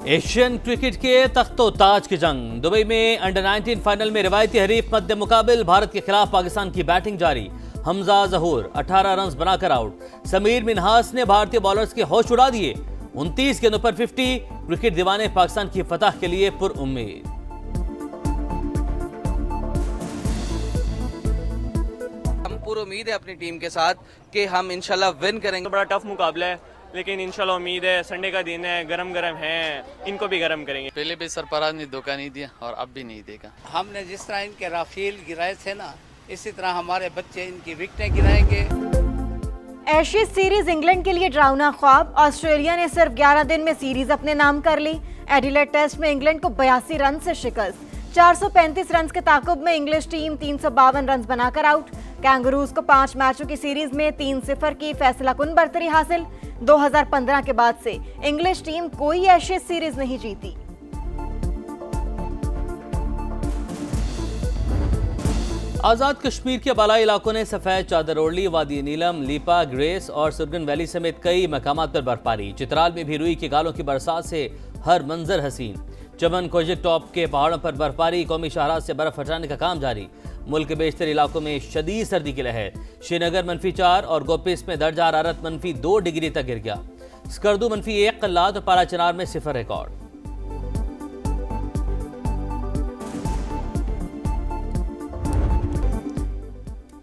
Asian cricket के तख्तो ताज की जंग। दुबई में अंडर-19 फाइनल में रिवायती हरीफ मद्दे मुकाबिल भारत के खिलाफ पाकिस्तान की बैटिंग जारी। हमजा जहूर 18 रन बनाकर आउट। समीर मिन्हास ने भारतीय बॉलर्स के होश उड़ा दिए। 29 गेंदों पर 50। क्रिकेट दीवाने पाकिस्तान की फतह के लिए पुरउम्मीद। पूरी उम्मीद है अपनी टीम के साथ कि हम इंशाल्लाह विन करेंगे। बड़ा टफ मुकाबला है, लेकिन इंशाल्लाह उम्मीद है संडे का दिन है, गरम गरम है, इनको भी गरम करेंगे। पहले भी सरफराज ने धोखा नहीं दिया और अब भी नहीं देगा। हमने जिस तरह इनके राफेल गिराए थे ना, इसी तरह हमारे बच्चे इनकी विकेटें गिराएंगे। एशेज सीरीज इंग्लैंड के लिए ड्राउना ख्वाब। ऑस्ट्रेलिया ने सिर्फ 11 दिन में सीरीज अपने नाम कर ली। एडिलेड टेस्ट में इंग्लैंड को 82 रन से शिकस्त। 435 रन के ताकुब में इंग्लिश टीम 352 रन बनाकर आउट। कैंगरूज को 5 मैचों की सीरीज में 3-0 की फैसलाकुन बर्तरी हासिल। 2015 के बाद से इंग्लिश टीम कोई एशेज सीरीज नहीं जीती। आजाद कश्मीर के बालाई इलाकों ने सफेद चादर ओढ़ ली। वादी नीलम, लीपा, ग्रेस और सुरगन वैली समेत कई मकामात पर बर्फबारी। चित्राल में भी रुई के गालों की बरसात से हर मंजर हसीन। चमन कोजिक टॉप के पहाड़ों पर बर्फबारी। कौमी शाहराज से बर्फ हटाने का काम जारी। मुल्क के बेशतर इलाकों में शदीद सर्दी की लहर। श्रीनगर -4 और गोपिस में दर्जा हरारत -2 डिग्री तक गिर गया। स्कर्दू -1 कल्लात और पाराचनार में 0 रिकॉर्ड।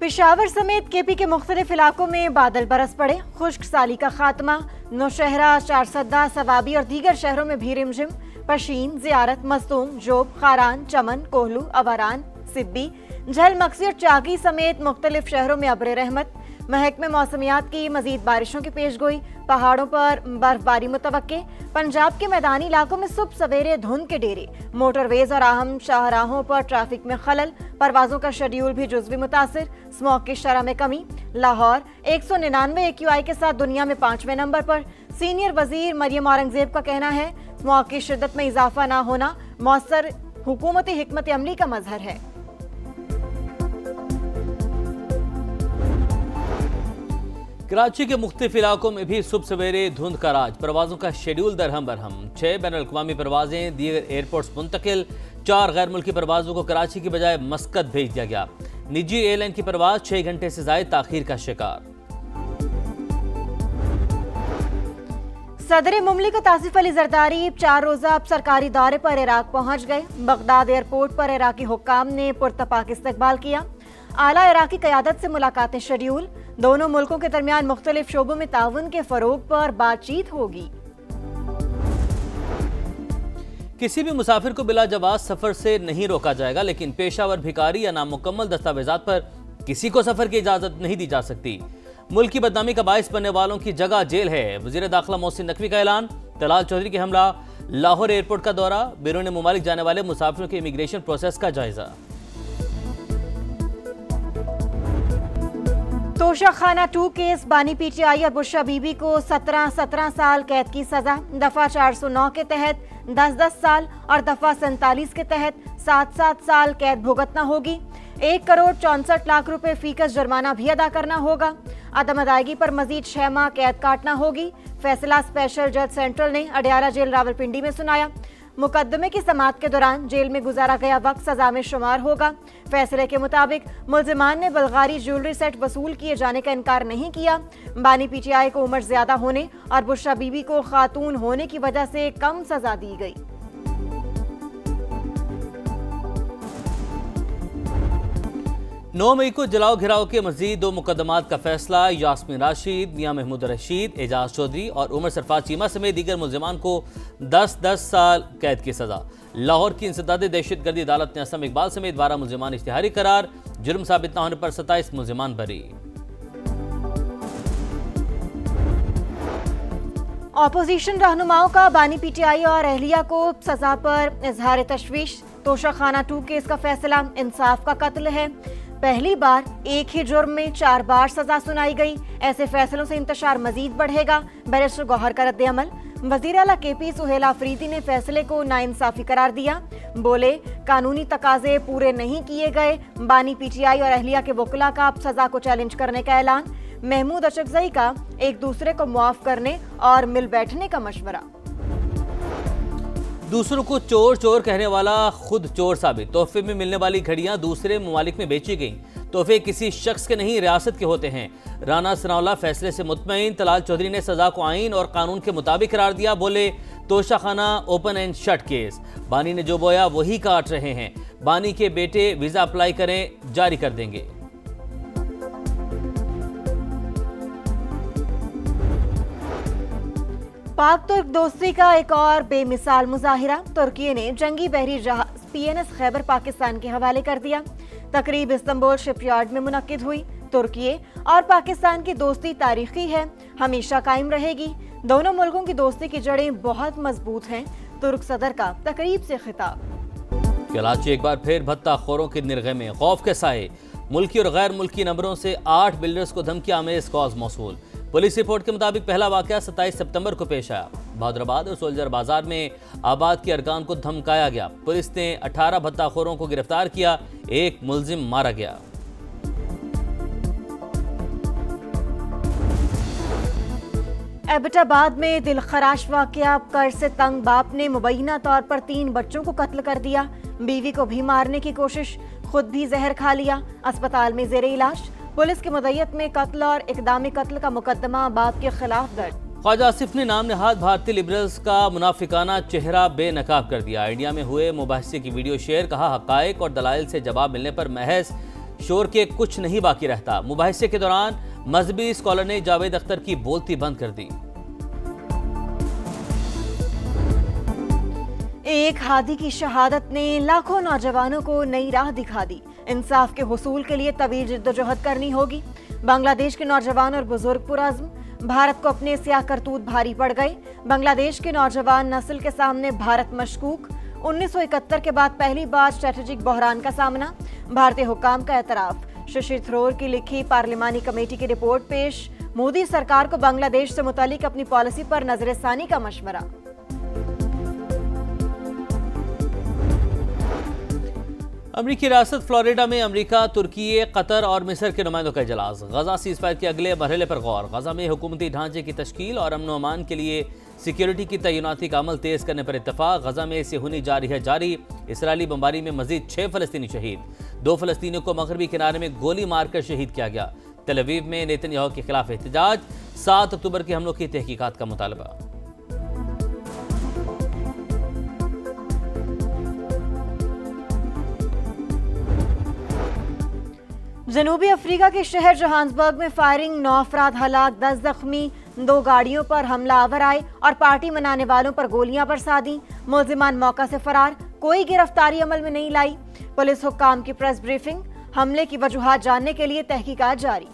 पेशावर समेत केपी के मुख्तलिफ इलाकों में बादल बरस पड़े। खुश्क साली का खात्मा। नौशहरा, चारसद्दा, सवाबी और दीगर शहरों में भी रिमझिम। पशीन, जियारत, मस्तूम, जोब, खारान, चमन, कोहलू, अवारान, सिब्बी, झल, मक्सी और चाकी समेत मुख्तलिफ शहरों में अब्र रहमत। महकमे मौसमियात की मजीद बारिशों की पेशगोई। पहाड़ों पर बर्फबारी मुतवक्के। पंजाब के मैदानी इलाकों में सुबह सवेरे धुंध के डेरे। मोटरवेज और अहम शाहराहों पर ट्रैफिक में खलल। परवाजों का शेड्यूल भी जुज़वी मुतासिर। स्मॉग की शरह में कमी। लाहौर 199 AQI के साथ दुनिया में 5वें नंबर पर। सीनियर वजीर मरियम औरंगजेब का कहना है स्मॉग की शिद्दत में इजाफा न होना मौसर हुकूमती हिकमत अमली का मजहर है। कराची के मुख्तलिफ इलाकों में भी सुबह सवेरे धुंध का राज। परवाजों का शेड्यूल दरहम बरहम। 6 बैनुल-अक़वामी परवाजें दीगर एयरपोर्ट्स मुंतकिल। 4 गैर मुल्की परवाजों को कराची की बजाय मस्कत भेज दिया गया। निजी एयरलाइन की परवाज 6 घंटे से ज्यादा ताखीर का शिकार। सदर मुमलिकत आसिफ अली जरदारी 4 रोजा सरकारी दौरे पर इराक पहुंच गए। बगदाद एयरपोर्ट पर इराकी हुक्काम ने पुरतपाक इस्तकबाल किया। आला इराकी क़यादत से मुलाकातें शेड्यूल। दोनों मुल्कों के दरमियान मुख्तलिफ शोबों में ताउन के फरोग पर बातचीत होगी। किसी भी मुसाफिर को बिला जवाब सफर से नहीं रोका जाएगा, लेकिन पेशावर भिखारी या नामुकम्मल दस्तावेजात पर किसी को सफर की इजाजत नहीं दी जा सकती। मुल्क की बदनामी का बाइस बनने वालों की जगह जेल है। वजीर दाखिला मोहसिन नकवी का ऐलान। तलाल चौधरी के हमला। लाहौर एयरपोर्ट का दौरा। बैरून मुमालिक जाने वाले मुसाफिरों के इमिग्रेशन प्रोसेस का जायजा। तोशा खाना 2 केस। बानी PTI और बुशरा बीबी को 17 साल कैद की सजा। दफा 409 के तहत 10 साल और दफा 47 के तहत 7 साल कैद भुगतना होगी। 1 करोड़ 64 लाख रुपए फीकस जुर्माना भी अदा करना होगा। अदम अदायगी पर मजीद 6 माह कैद काटना होगी। फैसला स्पेशल जज सेंट्रल ने अडयाला जेल रावलपिंडी में सुनाया। मुकदमे की समाअत के दौरान जेल में गुजारा गया वक्त सजा में शुमार होगा। फैसले के मुताबिक मुल्जिमान ने बल्गारी ज्वेलरी सेट वसूल किए जाने का इनकार नहीं किया। बानी PTI को उम्र ज्यादा होने और बुशरा बीबी को खातून होने की वजह से कम सजा दी गई। 9 मई को जलाओ घिराव के मजीद 2 मुकदमात का फैसला। यास्मीन राशिद, मियां महमूद रशीद, एजाज चौधरी और उमर सरफराज चीमा समेत दीगर मुल्जिमान को 10 साल कैद की सजा। लाहौर की इंसदाद दहशतगर्दी अदालत ने असम इकबाल समेत 12 मुल्जिमान इश्तिहारी करार। जुर्म साबित न होने पर 27 मुल्जिमान बरी। ऑपोजिशन रहनुमाओं का बानी PTI और अहलिया को सजा पर इजहार तशवीश। तोशा खाना 2 केस का फैसला इंसाफ का कत्ल है। पहली बार एक ही जुर्म में 4 बार सजा सुनाई गई। ऐसे फैसलों से इंतशार मजीद बढ़ेगा। बैरिस्टर गौहर का रद्द-ए-अमल। वज़ीर आला KP सुहेल आफरीदी ने फैसले को नाइंसाफी करार दिया। बोले कानूनी तकाजे पूरे नहीं किए गए। बानी PTI और अहलिया के वकला का अब सजा को चैलेंज करने का ऐलान। महमूद अशरफजई का एक दूसरे को मुआफ करने और मिल बैठने का मशवरा। दूसरों को चोर चोर कहने वाला खुद चोर साबित। तोहफे में मिलने वाली घड़ियां दूसरे ममालिक में बेची गईं। तोहफे किसी शख्स के नहीं, रियासत के होते हैं। राना सनाउल्लाह फैसले से मुतमईन। तलाल चौधरी ने सजा को आइन और कानून के मुताबिक करार दिया। बोले Toshakhana open and shut case. बानी ने जो बोया वही काट रहे हैं। बानी के बेटे वीजा अप्लाई करें, जारी कर देंगे। पाक तुर्क दोस्ती का एक और बेमिसाल मुजाहिरा। तुर्की ने जंगी बहरी जहाज PNS खैबर पाकिस्तान के हवाले कर दिया। तकरीब इस्तांबुल शिपयार्ड में मुनक्किद हुई। तुर्की और पाकिस्तान की दोस्ती तारीखी है, हमेशा कायम रहेगी। दोनों मुल्कों की दोस्ती की जड़ें बहुत मजबूत हैं। तुर्क सदर का तकरीब से खिताब। कराची एक बार फिर भत्ताखोरों के निर्गे में, खौफ के साए। मुल्की और गैर मुल्की नंबरों से 8 बिल्डर्स को धमकी आमेज कॉल्स मौसूल। पुलिस रिपोर्ट के मुताबिक पहला वाकया 27 सितंबर को पेश आया। बहादुराबाद और सोल्जर बाजार में आबाद के अरकान को धमकाया गया। पुलिस ने 18 भत्ताखोरों को गिरफ्तार किया, एक मुलजिम मारा गया। एबटाबाद में दिलखराश वाकया। कर्ज से तंग बाप ने मुबैना तौर पर 3 बच्चों को कत्ल कर दिया। बीवी को भी मारने की कोशिश, खुद भी जहर खा लिया। अस्पताल में जेर इलाज। पुलिस की मदयत में कत्ल और इक़दाम कत्ल का मुकदमा बाप के खिलाफ दर्ज। ख्वाजा आसिफ ने नाम नहाद भारतीय लिबरल्स का मुनाफिकाना चेहरा बेनकाब कर दिया। इंडिया में हुए मुबाहिसे की वीडियो शेयर। कहा हकायक और दलाइल से जवाब मिलने पर महज शोर के कुछ नहीं बाकी रहता। मुबाहिसे के दौरान मजहबी स्कॉलर ने जावेद अख्तर की बोलती बंद कर दी। एक हादी की शहादत ने लाखों नौजवानों को नई राह दिखा दी। इंसाफ के हुसूल के लिए तवील जिद्दोजहद करनी होगी। बांग्लादेश के नौजवान और बुजुर्ग पुरअज़्म। भारत को अपने सियाह करतूत भारी पड़ गए। बांग्लादेश के नौजवान नस्ल के सामने भारत मशकूक। 1971 के बाद पहली बार स्ट्रेटेजिक बहरान का सामना। भारतीय हुक्काम का एतराफ। शशि थरूर की लिखी पार्लिमानी कमेटी की रिपोर्ट पेश। मोदी सरकार को बांग्लादेश से मुतालिक अपनी पॉलिसी पर नजरसानी का मशवरा। अमरीकी रियासत फ्लोरिडा में अमरीका, तुर्की, कतर और मिस्र के नुमाइंदों का इजलास। गजा सीज़फायर के अगले मरहले पर गौर। गजा में हुकूमती ढांचे की तश्कील और अमन अमान के लिए सिक्योरिटी की तैनाती का अमल तेज करने पर इत्तफाक। गजा में सेहूनी जारी। इसराइली बमबारी में मजीद 6 फलस्तीनी शहीद। 2 फलस्तीनियों को मगरबी किनारे में गोली मारकर शहीद किया गया। तेल अवीव में नेतन्याहू के खिलाफ एहतजाज। 7 अक्टूबर के हमलों की तहकीकात का मुतालबा। जनूबी अफ्रीका के शहर जोहान्सबर्ग में फायरिंग। 9 अफराद हलाक, 10 जख्मी। 2 गाड़ियों पर हमलावर आए और पार्टी मनाने वालों पर गोलियां बरसा दी। मुल्जिमान मौका से फरार, कोई गिरफ्तारी अमल में नहीं लाई। पुलिस हुक्काम की प्रेस ब्रीफिंग। हमले की वजूहात जानने के लिए तहकीकात जारी।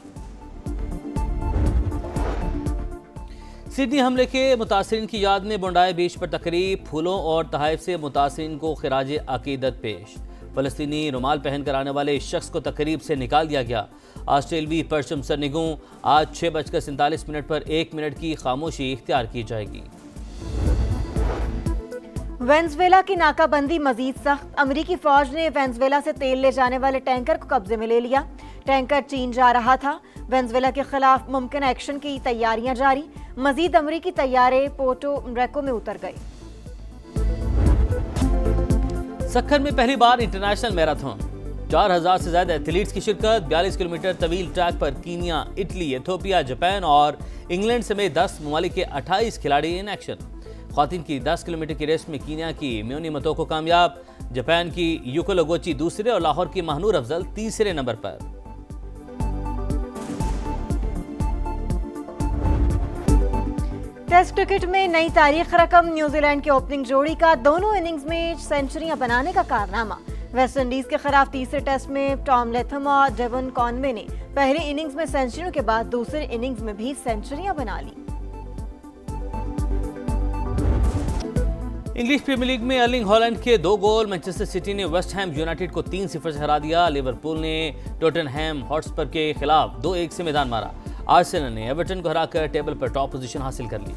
सिडनी हमले के मुतासिरीन की याद में बुंडाए बीच पर तकरीब। फूलों और तहाइफ से मुतासिरीन को खिराज अकीदत पेश। फलस्तीनी रुमाल पहनकर आने वाले इस शख्स को तकरीब से निकाल दिया गया। ऑस्ट्रेलवी परचम सरनिगू। आज 6:47 पर 1 मिनट की खामोशी इख्तियार की जाएगी। वेनेजुएला की नाकाबंदी मजीद सख्त। अमरीकी फौज ने वेनेजुएला से तेल ले जाने वाले टैंकर को कब्जे में ले लिया। टैंकर चीन जा रहा था। वेनेजुएला के खिलाफ मुमकिन एक्शन की तैयारियां जारी। मजीद अमरीकी तैयारे पोर्टो रिको में उतर गए। सक्खर में पहली बार इंटरनेशनल मैराथन। 4000 से ज्यादा एथलीट्स की शिरकत। 42 किलोमीटर तवील ट्रैक पर कीनिया, इटली, इथियोपिया, जापान और इंग्लैंड समेत 10 ममालिक के 28 खिलाड़ी इन एक्शन। ख्वातीन की 10 किलोमीटर की रेस में कीनिया की म्योनी मतोको कामयाब। जापान की यूको लगोची दूसरे और लाहौर की महनूर अफजल तीसरे नंबर पर। टेस्ट क्रिकेट में नई तारीख रकम। न्यूजीलैंड के ओपनिंग जोड़ी का दोनों इनिंग्स में सेंचुरियां बनाने का कारनामा। वेस्ट इंडीज के खिलाफ तीसरे टेस्ट में टॉम लेथम और डेवन कॉनवे ने पहली इनिंग्स में सेंचुरियों के बाद दूसरे इनिंग्स में भी सेंचुरियां बना ली। इंग्लिश प्रीमियर लीग में अर्लिंग हॉलैंड के 2 गोल। मैनचेस्टर सिटी ने वेस्ट हैम यूनाइटेड को 3-0 से हरा दिया। लिवरपूल ने टॉटनहैम हॉटस्पर के खिलाफ 2-1 से मैदान मारा। आर्सेनल ने एवर्टन को हराकर टेबल पर टॉप पोजीशन हासिल कर ली।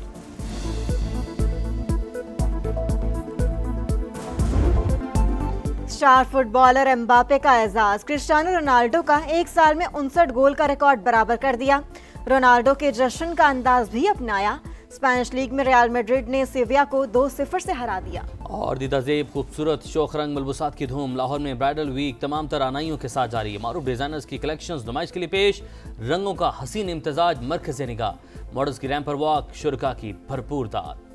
स्टार फुटबॉलर एम्बापे का एजाज। क्रिस्टियानो रोनाल्डो का 1 साल में 59 गोल का रिकॉर्ड बराबर कर दिया। रोनाल्डो के जश्न का अंदाज भी अपनाया। स्पेनिश लीग में रियल मैड्रिड ने सेविया को 2-0 से हरा दिया। और दीदाजेब खूबसूरत शोख रंग मलबूसात की धूम। लाहौर में ब्राइडल वीक तमाम तरानाइयों के साथ जारी है। मारूफ डिजाइनर्स की कलेक्शंस नुमाइश के लिए पेश। रंगों का हसीन इम्तजाज मरकज़ निगाह। मॉडल्स की रैंप पर वॉक, शुरका की भरपूर दाद।